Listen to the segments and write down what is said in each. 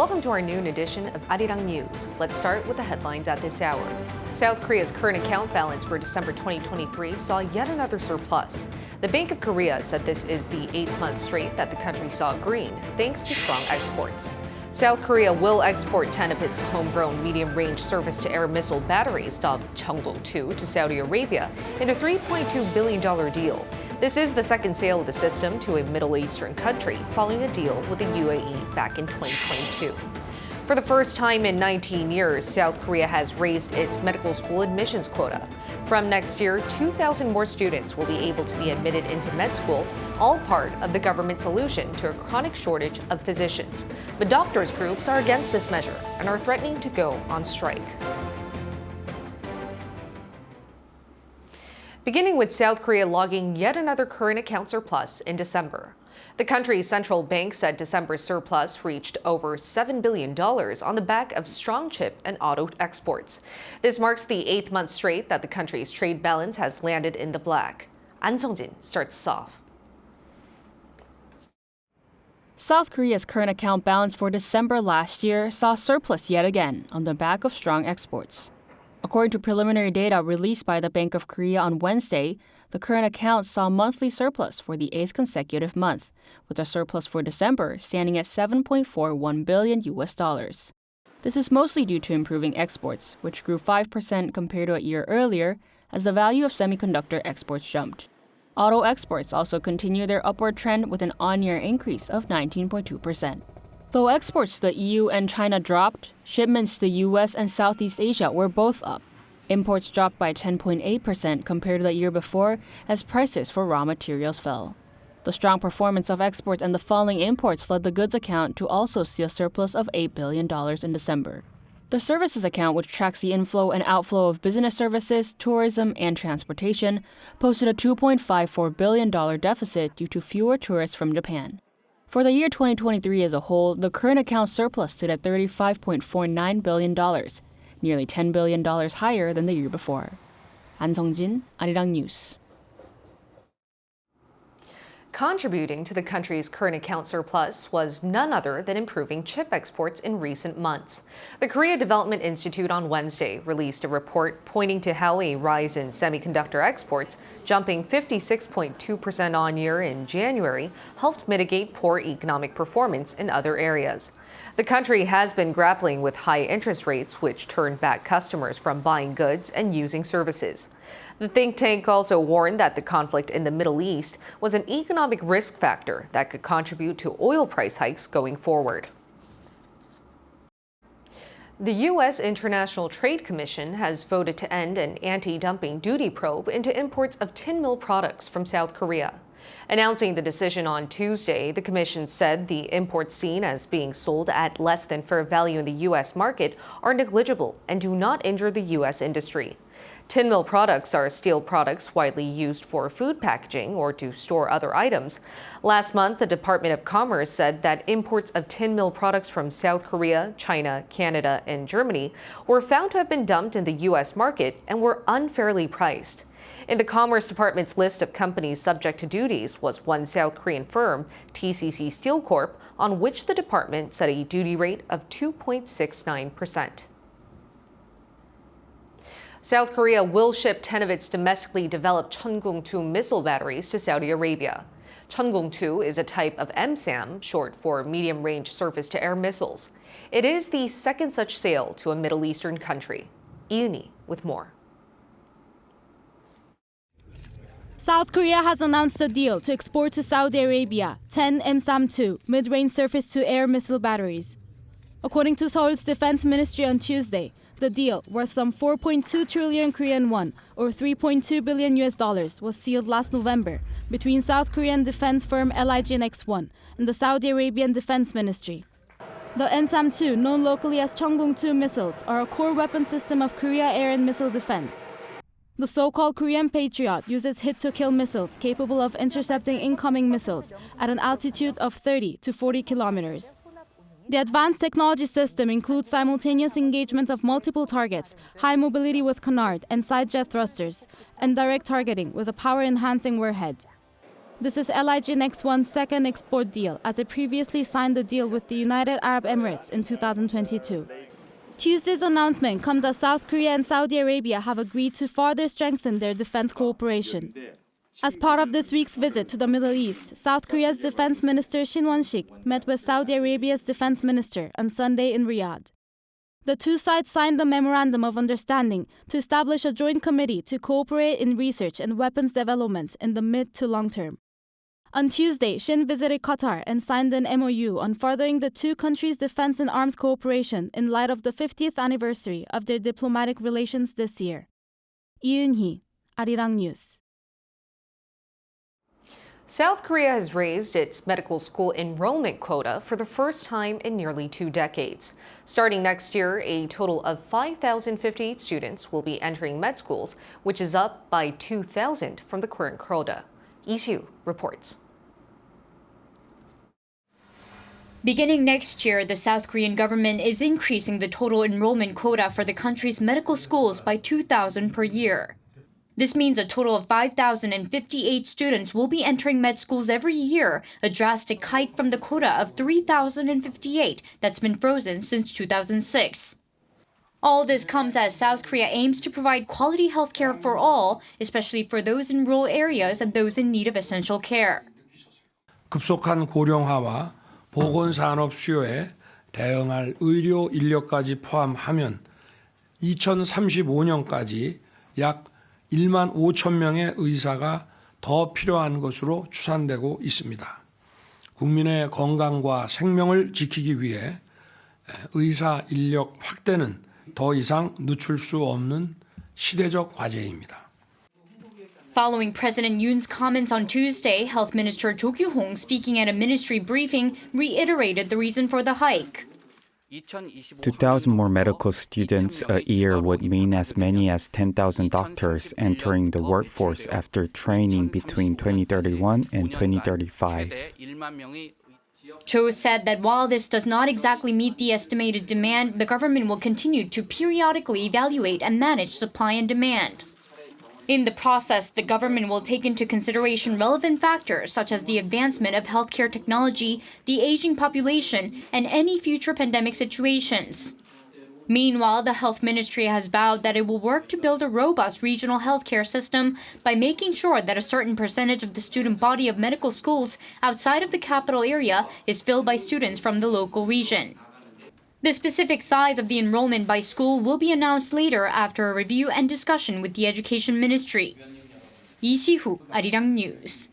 Welcome to our noon edition of Arirang News. Let's start with the headlines at this hour. South Korea's current account balance for December 2023 saw yet another surplus. The Bank of Korea said this is the 8th month straight that the country saw green, thanks to strong exports. South Korea will export 10 of its homegrown medium-range surface-to-air missile batteries, dubbed Cheongdong-2, to Saudi Arabia in a $3.2 billion deal. This is the second sale of the system to a Middle Eastern country, following a deal with the UAE back in 2022. For the first time in 19 years, South Korea has raised its medical school admissions quota. From next year, 2,000 more students will be able to be admitted into med school, all part of the government solution to a chronic shortage of physicians. But doctors' groups are against this measure and are threatening to go on strike. Beginning with South Korea logging yet another current account surplus in December. The country's central bank said December's surplus reached over $7 billion on the back of strong chip and auto exports. This marks the 8th month straight that the country's trade balance has landed in the black. An Sung-jin starts us off. South Korea's current account balance for December last year saw surplus yet again on the back of strong exports. According to preliminary data released by the Bank of Korea on Wednesday, the current account saw monthly surplus for the 8th consecutive month, with a surplus for December standing at $7.41 billion. This is mostly due to improving exports, which grew 5% compared to a year earlier, as the value of semiconductor exports jumped. Auto exports also continue their upward trend with an on-year increase of 19.2%. Though exports to the EU and China dropped, shipments to the US and Southeast Asia were both up. Imports dropped by 10.8% compared to the year before as prices for raw materials fell. The strong performance of exports and the falling imports led the goods account to also see a surplus of $8 billion in December. The services account, which tracks the inflow and outflow of business services, tourism, and transportation, posted a $2.54 billion deficit due to fewer tourists from Japan. For the year 2023 as a whole, the current account surplus stood at $35.49 billion, nearly $10 billion higher than the year before. An Sung-jin, Arirang News. Contributing to the country's current account surplus was none other than improving chip exports in recent months. The Korea Development Institute on Wednesday released a report pointing to how a rise in semiconductor exports, jumping 56.2% on year in January, helped mitigate poor economic performance in other areas. The country has been grappling with high interest rates, which turned back customers from buying goods and using services. The think tank also warned that the conflict in the Middle East was an economic risk factor that could contribute to oil price hikes going forward. The U.S. International Trade Commission has voted to end an anti-dumping duty probe into imports of tin mill products from South Korea. Announcing the decision on Tuesday, the Commission said the imports seen as being sold at less than fair value in the U.S. market are negligible and do not injure the U.S. industry. Tin mill products are steel products widely used for food packaging or to store other items. Last month, the Department of Commerce said that imports of tin mill products from South Korea, China, Canada, and Germany were found to have been dumped in the U.S. market and were unfairly priced. In the Commerce Department's list of companies subject to duties was one South Korean firm, TCC Steel Corp., on which the department set a duty rate of 2.69%. South Korea will ship 10 of its domestically developed Cheongdong-2 missile batteries to Saudi Arabia. Cheongdong-2 is a type of MSAM, short for medium-range surface-to-air missiles. It is the second such sale to a Middle Eastern country. Iuni with more. South Korea has announced a deal to export to Saudi Arabia 10 MSAM-2 mid-range surface-to-air missile batteries. According to Seoul's Defense Ministry on Tuesday, the deal, worth some 4.2 trillion Korean won, or $3.2 billion was sealed last November between South Korean defense firm LIG X1 and the Saudi Arabian Defense Ministry. The MSAM-2, known locally as Cheongdong-2 missiles, are a core weapon system of Korea air and missile defense. The so-called Korean Patriot uses hit-to-kill missiles capable of intercepting incoming missiles at an altitude of 30 to 40 kilometers. The advanced technology system includes simultaneous engagement of multiple targets, high mobility with canard and side jet thrusters, and direct targeting with a power-enhancing warhead. This is LIG Next One's second export deal, as it previously signed the deal with the United Arab Emirates in 2022. Tuesday's announcement comes as South Korea and Saudi Arabia have agreed to further strengthen their defense cooperation. As part of this week's visit to the Middle East, South Korea's Defense Minister Shin Won-sik met with Saudi Arabia's Defense Minister on Sunday in Riyadh. The two sides signed a memorandum of understanding to establish a joint committee to cooperate in research and weapons development in the mid to long term. On Tuesday, Shin visited Qatar and signed an MOU on furthering the two countries' defense and arms cooperation in light of the 50th anniversary of their diplomatic relations this year. Lee Eun-hee, Arirang News. South Korea has raised its medical school enrollment quota for the first time in nearly 2 decades. Starting next year, a total of 5,058 students will be entering med schools, which is up by 2,000 from the current quota. Lee Siu reports. Beginning next year, the South Korean government is increasing the total enrollment quota for the country's medical schools by 2,000 per year. This means a total of 5,058 students will be entering med schools every year, a drastic hike from the quota of 3,058 that's been frozen since 2006. All this comes as South Korea aims to provide quality healthcare for all, especially for those in rural areas and those in need of essential care. 급속한 고령화와 보건산업 수요에 대응할 의료 인력까지 포함하면 2035년까지 약 1만 5천 명의 의사가 더 필요한 것으로 추산되고 있습니다. 국민의 건강과 생명을 지키기 위해 의사 인력 확대는 더 이상 늦출 수 없는 시대적 과제입니다. Following President Yoon's comments on Tuesday, Health Minister Jo Kyu-hong, speaking at a ministry briefing, reiterated the reason for the hike. 2,000 more medical students a year would mean as many as 10,000 doctors entering the workforce after training between 2031 and 2035. Cho said that while this does not exactly meet the estimated demand, the government will continue to periodically evaluate and manage supply and demand. In the process, the government will take into consideration relevant factors such as the advancement of healthcare technology, the aging population, and any future pandemic situations. Meanwhile, the health ministry has vowed that it will work to build a robust regional healthcare system by making sure that a certain percentage of the student body of medical schools outside of the capital area is filled by students from the local region. The specific size of the enrollment by school will be announced later after a review and discussion with the Education Ministry. Lee Si-hu, Arirang News.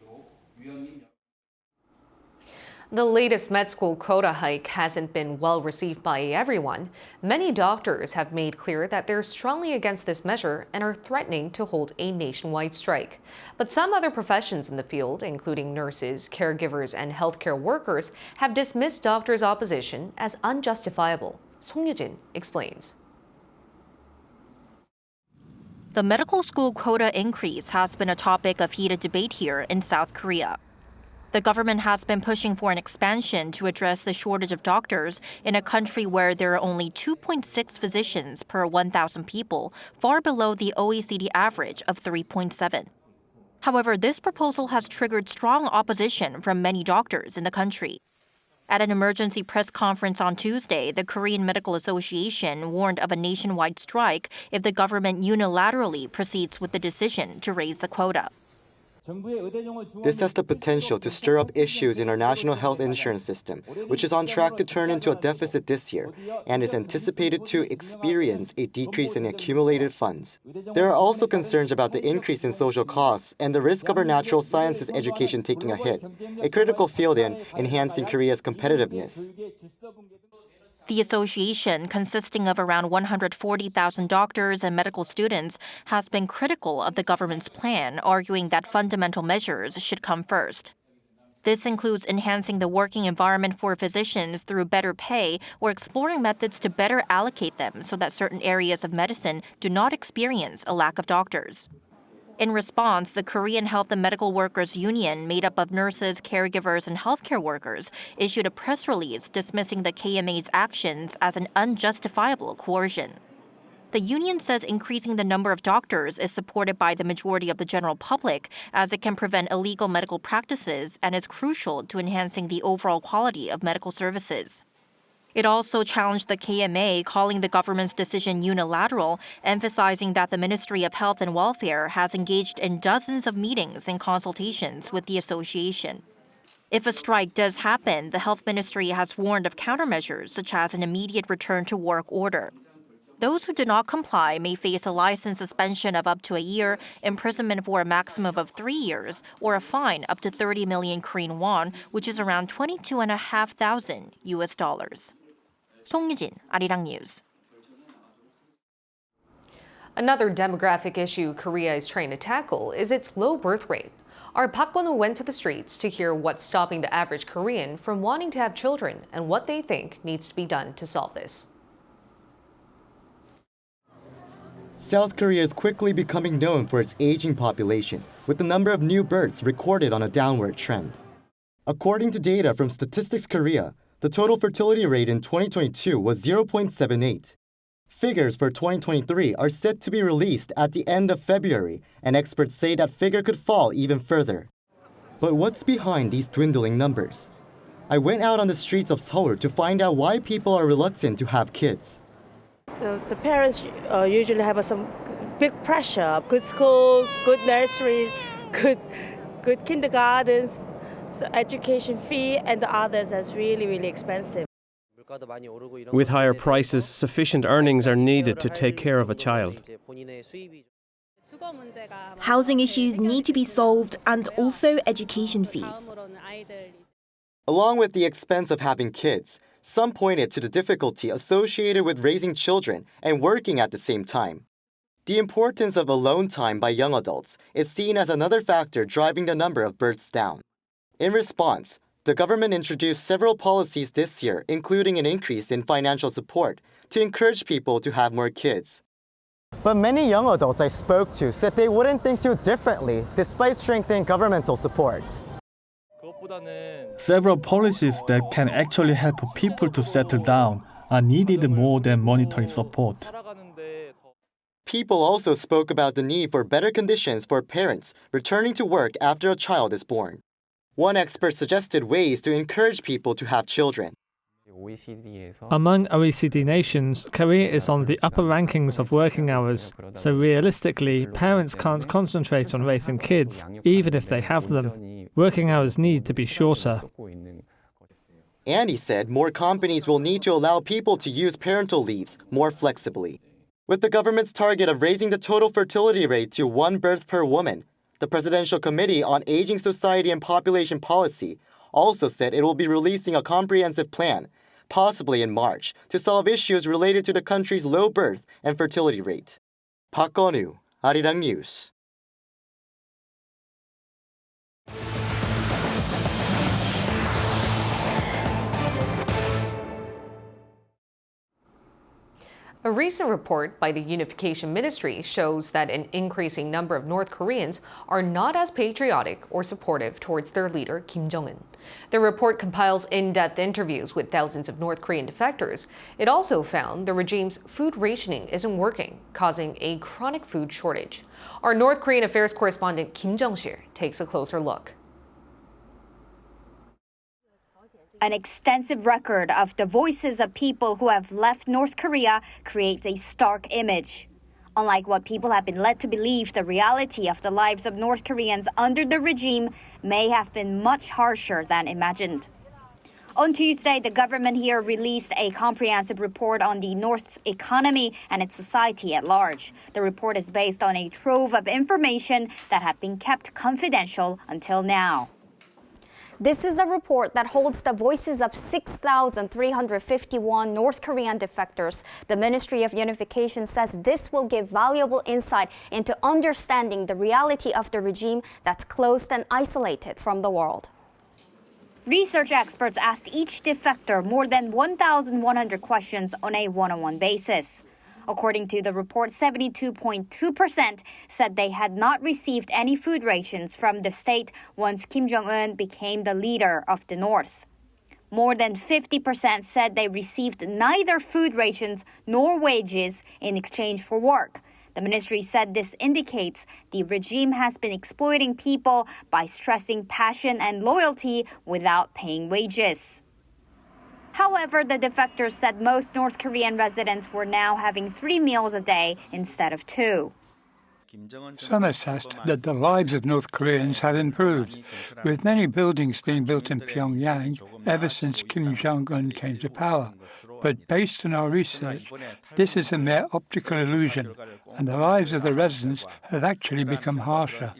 The latest med school quota hike hasn't been well received by everyone. Many doctors have made clear that they're strongly against this measure and are threatening to hold a nationwide strike. But some other professions in the field, including nurses, caregivers, and healthcare workers, have dismissed doctors' opposition as unjustifiable. Song Yu-jin explains. The medical school quota increase has been a topic of heated debate here in South Korea. The government has been pushing for an expansion to address the shortage of doctors in a country where there are only 2.6 physicians per 1,000 people, far below the OECD average of 3.7. However, this proposal has triggered strong opposition from many doctors in the country. At an emergency press conference on Tuesday, the Korean Medical Association warned of a nationwide strike if the government unilaterally proceeds with the decision to raise the quota. This has the potential to stir up issues in our national health insurance system, which is on track to turn into a deficit this year and is anticipated to experience a decrease in accumulated funds. There are also concerns about the increase in social costs and the risk of our natural sciences education taking a hit, a critical field in enhancing Korea's competitiveness. The association, consisting of around 140,000 doctors and medical students, has been critical of the government's plan, arguing that fundamental measures should come first. This includes enhancing the working environment for physicians through better pay or exploring methods to better allocate them so that certain areas of medicine do not experience a lack of doctors. In response, the Korean Health and Medical Workers Union, made up of nurses, caregivers, and healthcare workers, issued a press release dismissing the KMA's actions as an unjustifiable coercion. The union says increasing the number of doctors is supported by the majority of the general public, as it can prevent illegal medical practices and is crucial to enhancing the overall quality of medical services. It also challenged the KMA, calling the government's decision unilateral, emphasizing that the Ministry of Health and Welfare has engaged in dozens of meetings and consultations with the association. If a strike does happen, the Health Ministry has warned of countermeasures, such as an immediate return to work order. Those who do not comply may face a license suspension of up to a year, imprisonment for a maximum of 3 years, or a fine up to 30 million Korean won, which is around $22,500 US. 송유진, Arirang News. Another demographic issue Korea is trying to tackle is its low birth rate. Our Park Kwon-woo went to the streets to hear what's stopping the average Korean from wanting to have children and what they think needs to be done to solve this. South Korea is quickly becoming known for its aging population, with the number of new births recorded on a downward trend. According to data from Statistics Korea, the total fertility rate in 2022 was 0.78. Figures for 2023 are set to be released at the end of February, and experts say that figure could fall even further. But what's behind these dwindling numbers? I went out on the streets of Seoul to find out why people are reluctant to have kids. The parents usually have some big pressure, good school, good nursery, good kindergartens, so education fee, and the others is really, really expensive. With higher prices, sufficient earnings are needed to take care of a child. Housing issues need to be solved and also education fees. Along with the expense of having kids, some pointed to the difficulty associated with raising children and working at the same time. The importance of alone time by young adults is seen as another factor driving the number of births down. In response, the government introduced several policies this year, including an increase in financial support to encourage people to have more kids. But many young adults I spoke to said they wouldn't think too differently despite strengthening governmental support. Several policies that can actually help people to settle down are needed more than monetary support. People also spoke about the need for better conditions for parents returning to work after a child is born. One expert suggested ways to encourage people to have children. Among OECD nations, Korea is on the upper rankings of working hours, so realistically, parents can't concentrate on raising kids, even if they have them. Working hours need to be shorter. And he said more companies will need to allow people to use parental leaves more flexibly. With the government's target of raising the total fertility rate to 1 birth per woman, the Presidential Committee on Aging Society and Population Policy also said it will be releasing a comprehensive plan, possibly in March, to solve issues related to the country's low birth and fertility rate. Park Kwon-woo, Arirang News. A recent report by the Unification Ministry shows that an increasing number of North Koreans are not as patriotic or supportive towards their leader, Kim Jong-un. The report compiles in-depth interviews with thousands of North Korean defectors. It also found the regime's food rationing isn't working, causing a chronic food shortage. Our North Korean affairs correspondent Kim Jung-shir takes a closer look. An extensive record of the voices of people who have left North Korea creates a stark image. Unlike what people have been led to believe, the reality of the lives of North Koreans under the regime may have been much harsher than imagined. On Tuesday, the government here released a comprehensive report on the North's economy and its society at large. The report is based on a trove of information that had been kept confidential until now. This is a report that holds the voices of 6,351 North Korean defectors. The Ministry of Unification says this will give valuable insight into understanding the reality of the regime that's closed and isolated from the world. Research experts asked each defector more than 1,100 questions on a one-on-one basis. According to the report, 72.2% said they had not received any food rations from the state once Kim Jong-un became the leader of the North. More than 50% said they received neither food rations nor wages in exchange for work. The ministry said this indicates the regime has been exploiting people by stressing passion and loyalty without paying wages. However, the defectors said most North Korean residents were now having 3 meals a day instead of 2. Some assessed that the lives of North Koreans had improved, with many buildings being built in Pyongyang ever since Kim Jong-un came to power. But based on our research, this is a mere optical illusion, and the lives of the residents have actually become harsher.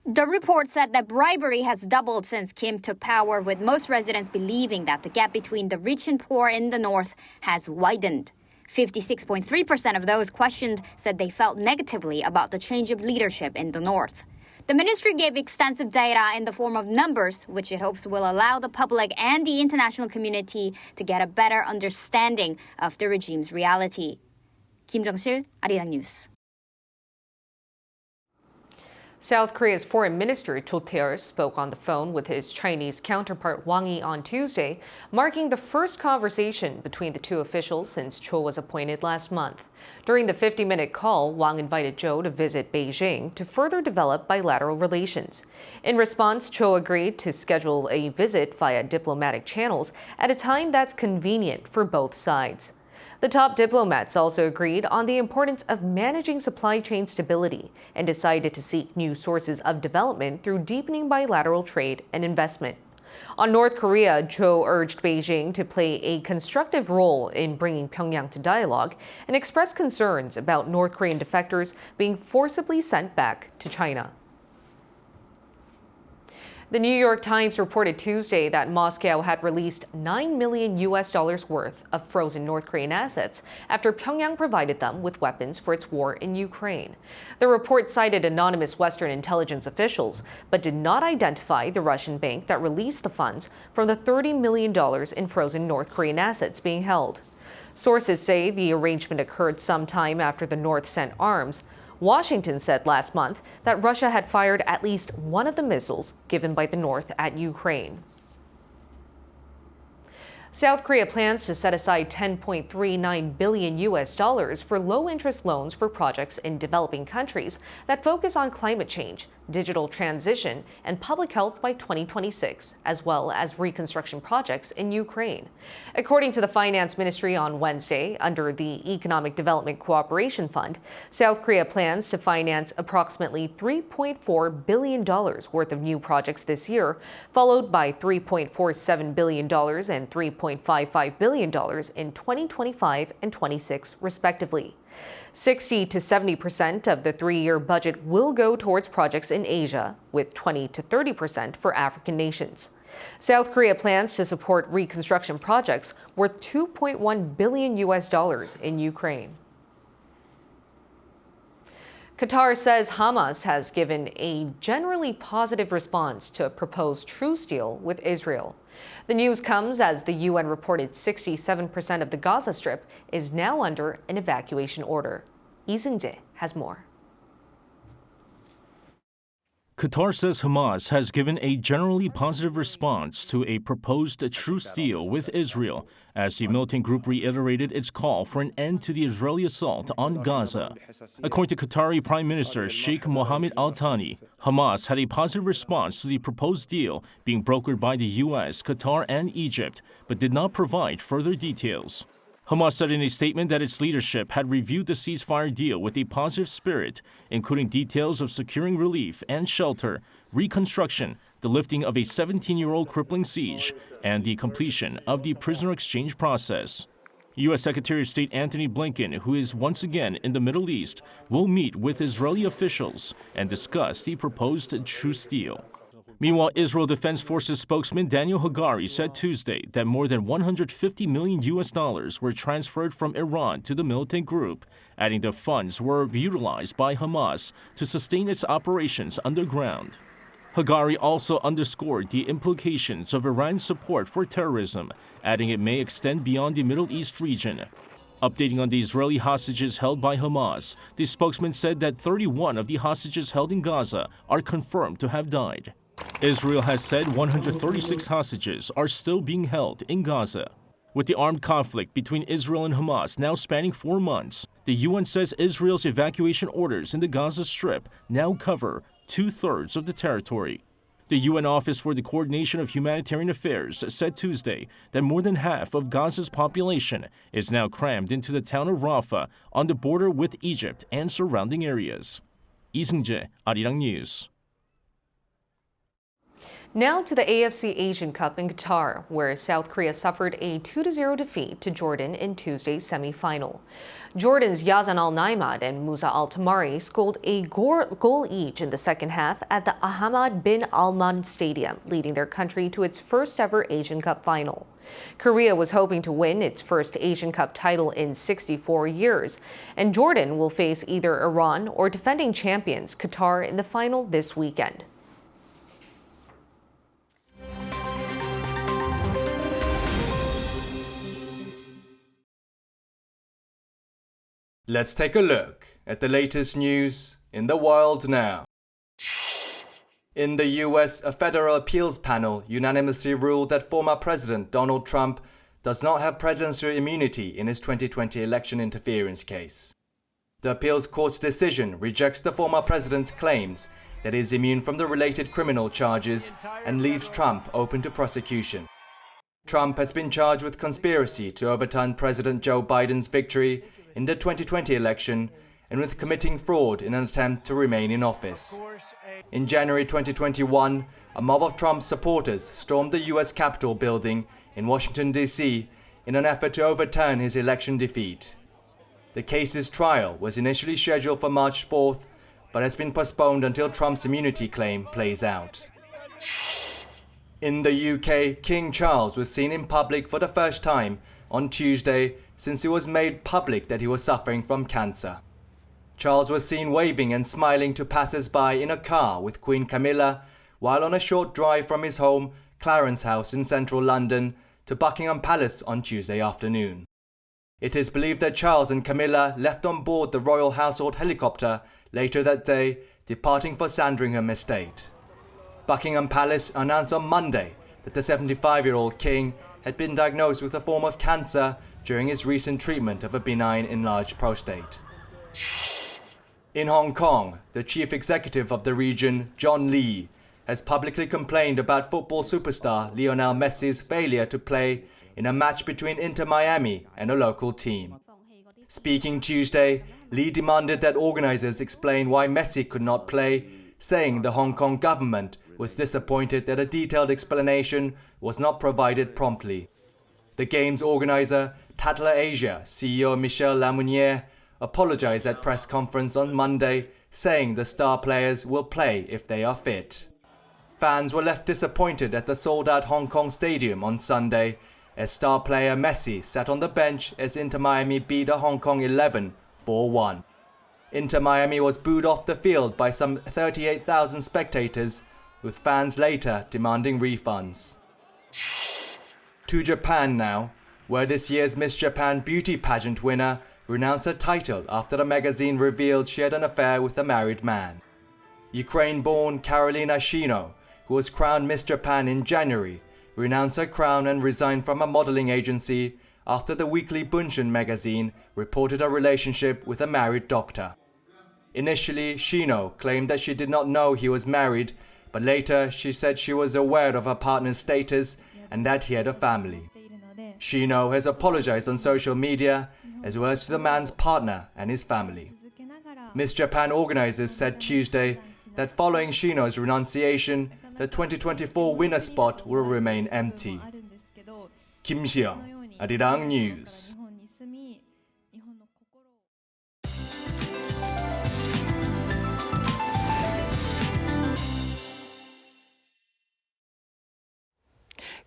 The report said that bribery has doubled since Kim took power, with most residents believing that the gap between the rich and poor in the north has widened. 56.3% of those questioned said they felt negatively about the change of leadership in the north. The ministry gave extensive data in the form of numbers, which it hopes will allow the public and the international community to get a better understanding of the regime's reality. Kim Jong-sil, Arirang News. South Korea's Foreign Minister Cho Tae-ol spoke on the phone with his Chinese counterpart Wang Yi on Tuesday, marking the first conversation between the two officials since Cho was appointed last month. During the 50-minute call, Wang invited Cho to visit Beijing to further develop bilateral relations. In response, Cho agreed to schedule a visit via diplomatic channels at a time that's convenient for both sides. The top diplomats also agreed on the importance of managing supply chain stability and decided to seek new sources of development through deepening bilateral trade and investment. On North Korea, Cho urged Beijing to play a constructive role in bringing Pyongyang to dialogue and expressed concerns about North Korean defectors being forcibly sent back to China. The New York Times reported Tuesday that Moscow had released $9 million worth of frozen North Korean assets after Pyongyang provided them with weapons for its war in Ukraine. The report cited anonymous Western intelligence officials, but did not identify the Russian bank that released the funds from the $30 million in frozen North Korean assets being held. Sources say the arrangement occurred sometime after the North sent arms. Washington said last month that Russia had fired at least one of the missiles given by the North at Ukraine. South Korea plans to set aside $10.39 billion for low-interest loans for projects in developing countries that focus on climate change, digital transition, and public health by 2026, as well as reconstruction projects in Ukraine. According to the Finance Ministry on Wednesday, under the Economic Development Cooperation Fund, South Korea plans to finance approximately $3.4 billion worth of new projects this year, followed by $3.47 billion and $3.55 billion in 2025 and 26, respectively. 60 to 70% of the three-year budget will go towards projects in Asia, with 20 to 30% for African nations. South Korea plans to support reconstruction projects worth $2.1 billion in Ukraine. Qatar says Hamas has given a generally positive response to a proposed truce deal with Israel. The news comes as the UN reported 67% of the Gaza Strip is now under an evacuation order. Lee Seung-jae has more. Qatar says Hamas has given a generally positive response to a proposed truce deal with Israel as the militant group reiterated its call for an end to the Israeli assault on Gaza. According to Qatari Prime Minister Sheikh Mohammed Al Thani, Hamas had a positive response to the proposed deal being brokered by the U.S., Qatar, and Egypt, but did not provide further details. Hamas said in a statement that its leadership had reviewed the ceasefire deal with a positive spirit, including details of securing relief and shelter, reconstruction, the lifting of a 17-year-old crippling siege, and the completion of the prisoner exchange process. U.S. Secretary of State Antony Blinken, who is once again in the Middle East, will meet with Israeli officials and discuss the proposed truce deal. Meanwhile, Israel Defense Forces spokesman Daniel Hagari said Tuesday that more than $150 million were transferred from Iran to the militant group, adding the funds were utilized by Hamas to sustain its operations underground. Hagari also underscored the implications of Iran's support for terrorism, adding it may extend beyond the Middle East region. Updating on the Israeli hostages held by Hamas, the spokesman said that 31 of the hostages held in Gaza are confirmed to have died. Israel has said 136 hostages are still being held in Gaza. With the armed conflict between Israel and Hamas now spanning 4 months, the UN says Israel's evacuation orders in the Gaza Strip now cover 2/3 of the territory. The UN Office for the Coordination of Humanitarian Affairs said Tuesday that more than half of Gaza's population is now crammed into the town of Rafah on the border with Egypt and surrounding areas. 이승재, Arirang News. Now to the AFC Asian Cup in Qatar, where South Korea suffered a 2-0 defeat to Jordan in Tuesday's semifinal. Jordan's Yazan Al-Naimad and Musa Al-Tamari scored a goal each in the second half at the Ahmad bin Alman Stadium, leading their country to its first ever Asian Cup final. Korea was hoping to win its first Asian Cup title in 64 years, and Jordan will face either Iran or defending champions Qatar in the final this weekend. Let's take a look at the latest news in the world now. In the US, a federal appeals panel unanimously ruled that former President Donald Trump does not have presidential immunity in his 2020 election interference case. The appeals court's decision rejects the former president's claims that he is immune from the related criminal charges and leaves Trump open to prosecution. Trump has been charged with conspiracy to overturn President Joe Biden's victory in the 2020 election and with committing fraud in an attempt to remain in office. In January 2021, a mob of Trump's supporters stormed the US Capitol building in Washington, D.C. in an effort to overturn his election defeat. The case's trial was initially scheduled for March 4th, but has been postponed until Trump's immunity claim plays out. In the UK, King Charles was seen in public for the first time on Tuesday since it was made public that he was suffering from cancer. Charles was seen waving and smiling to passers-by in a car with Queen Camilla while on a short drive from his home, Clarence House in central London, to Buckingham Palace on Tuesday afternoon. It is believed that Charles and Camilla left on board the royal household helicopter later that day, departing for Sandringham Estate. Buckingham Palace announced on Monday that the 75-year-old king had been diagnosed with a form of cancer during his recent treatment of a benign enlarged prostate. In Hong Kong, the chief executive of the region, John Lee, has publicly complained about football superstar Lionel Messi's failure to play in a match between Inter Miami and a local team. Speaking Tuesday, Lee demanded that organizers explain why Messi could not play, saying the Hong Kong government was disappointed that a detailed explanation was not provided promptly. The game's organizer, Tatler Asia CEO Michel Lamounière, apologized at press conference on Monday, saying the star players will play if they are fit. Fans were left disappointed at the sold-out Hong Kong stadium on Sunday, as star player Messi sat on the bench as Inter Miami beat a Hong Kong 11 4-1. Inter Miami was booed off the field by some 38,000 spectators, with fans later demanding refunds. To Japan now, where this year's Miss Japan beauty pageant winner renounced her title after the magazine revealed she had an affair with a married man. Ukraine-born Karolina Shino, who was crowned Miss Japan in January, renounced her crown and resigned from a modeling agency after the weekly Bunshin magazine reported a relationship with a married doctor. Initially, Shino claimed that she did not know he was married, but later she said she was aware of her partner's status and that he had a family. Shino has apologized on social media, as well as to the man's partner and his family. Miss Japan organizers said Tuesday that following Shino's renunciation, the 2024 winner spot will remain empty. Kim Seong, Arirang News.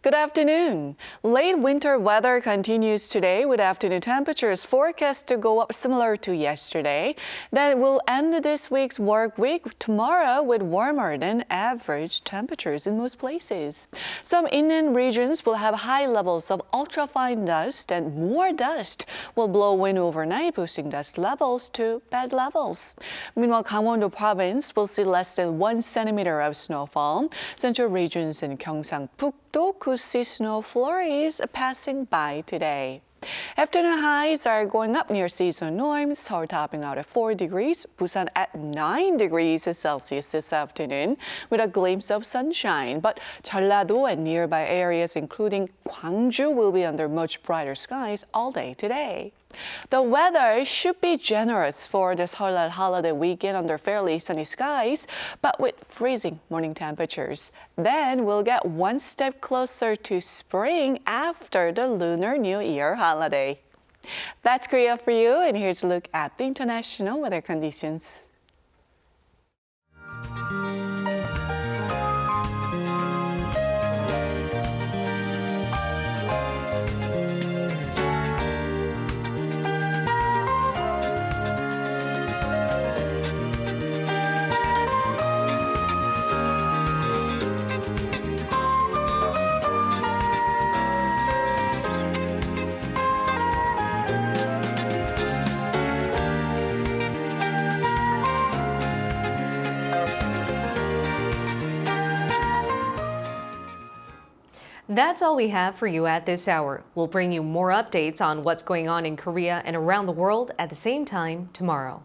Good afternoon. Late winter weather continues today with afternoon temperatures forecast to go up similar to yesterday. Then we'll end this week's work week tomorrow with warmer than average temperatures in most places. Some inland regions will have high levels of ultrafine dust and more dust will blow in overnight, boosting dust levels to bad levels. Meanwhile, Gangwon-do province will see less than 1 centimeter of snowfall. Central regions in Gyeongsang-pukdo could see snow flurries passing by today. Afternoon highs are going up near seasonal norms, Seoul topping out at 4 degrees, Busan at 9 degrees Celsius this afternoon with a glimpse of sunshine. But Jeollado and nearby areas including Gwangju will be under much brighter skies all day today. The weather should be generous for this Seollal holiday weekend under fairly sunny skies, but with freezing morning temperatures. Then we'll get one step closer to spring after the Lunar New Year holiday. That's Korea for you, and here's a look at the international weather conditions. That's all we have for you at this hour. We'll bring you more updates on what's going on in Korea and around the world at the same time tomorrow.